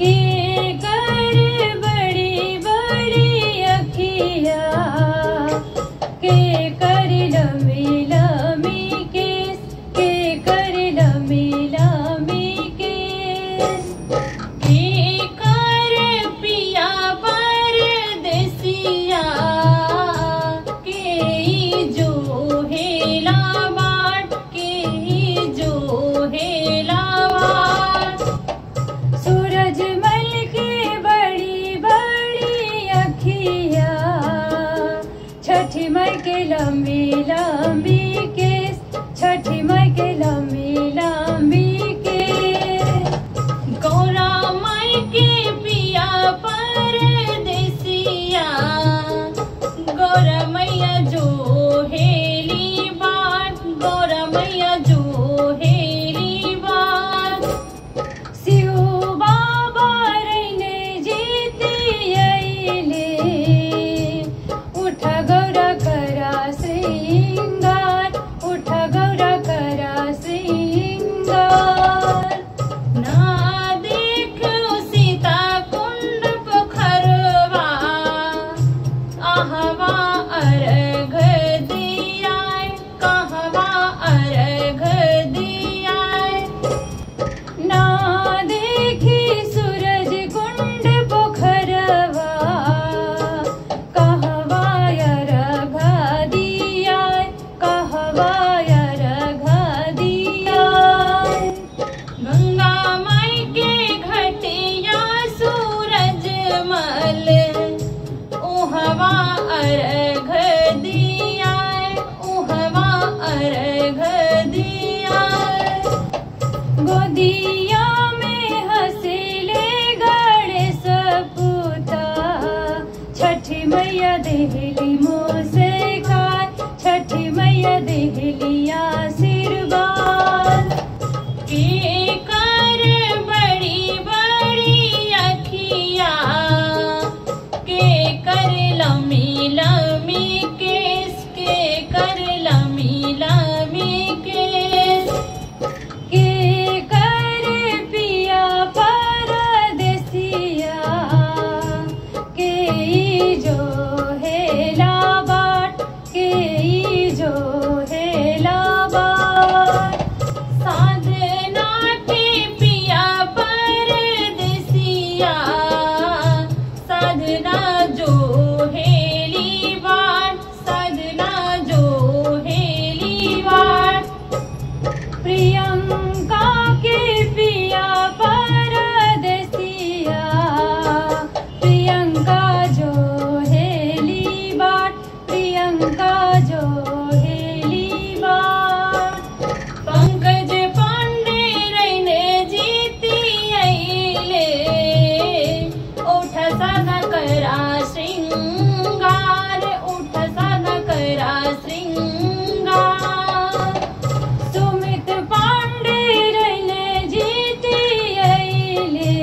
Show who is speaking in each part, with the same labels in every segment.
Speaker 1: के कर बड़ी बड़ी अखिया, के कर लमी लमी केस, के कर लमी लमी केस, के कर पिया परदेसिया, के जो हेला बाट, के जो हेला बाट। सूरजमल के बड़ी बड़ी अखिया, छठी माई के लंबी लंबी केस, छठी माई के लंबी लंबी केस। गौरा माई के पिया परदेसिया, गौरा मैया जो हेली बाट, गौरा मैया जो हेली बाट। शिव बाबा रैने जीती अइले, उठा गौरा करा श्रृंगार, उठा गौरा करा श्रृंगार। ना देखो सीता कुंड पोखरवा, आहवा अर्घ दियाय, कहवा अर्घ दियाय। ना देखी सूरज कुंड पोखरवा, कहवा अर्घ दियाय, कहवा अर्घ दियाय। गंगा माई के घटिया सूरजमल, उहवा अर्घ दियाय, उहवा अर्घ दियाय। गोदिया में हंसले गणेश पूता, छठी मैया देहली मुस्कान, छठी मैया देहली आशीर्वाद। के कर बड़ी बड़ी अखिया, के कर लमी लमी केस, के कर लमी लमी केस, के कर पिया परदेसिया, के जो हेला बाट, के जो हेला बाट। साधना के पिया परदेसिया, साधना जो हेली बाट, साधना जो हेली बाट। प्रियंका के पिया परदेसिया, प्रियंका जो हेली बाट, प्रियंका जो हेली बाट। पंकज पांडे रैने जीती अइले, उठ साधा करा श्रृंगार, उठ साधा करा श्रृंगार। सुमित पांडे रैने जीती अइले,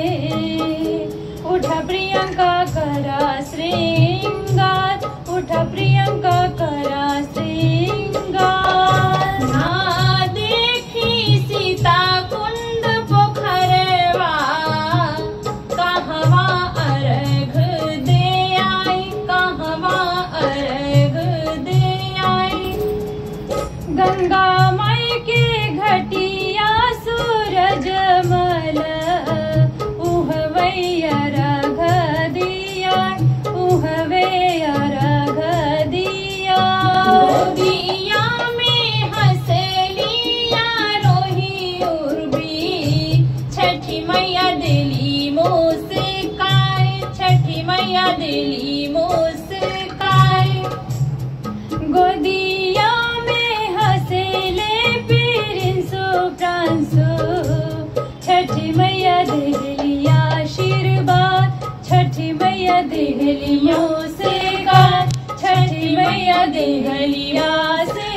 Speaker 1: उठा प्रियंका करा श्रृंगार, उठा प्रियंका करा श्रृंगार। ना देखी सीता कुंड पोखरवा, कहवा अर्घ दियाय, कहवा अर्घ दियाय। गंगा माई के घटिया सूरजमल, उहवै अर्घ दियाय, उहवे अर्घ दियाय। गोदिया में हंसलिया रोही उर्वी, छठी मैया दिली मुस्काय, छठी मैया दिली मुस्काय। गोदिया में हंसले प्रिंसो प्रांसो, छठी मैया देहली आशीर्वाद, छठी मैया देहली मुस्कान, छठी मैया देहली आशीर्वाद।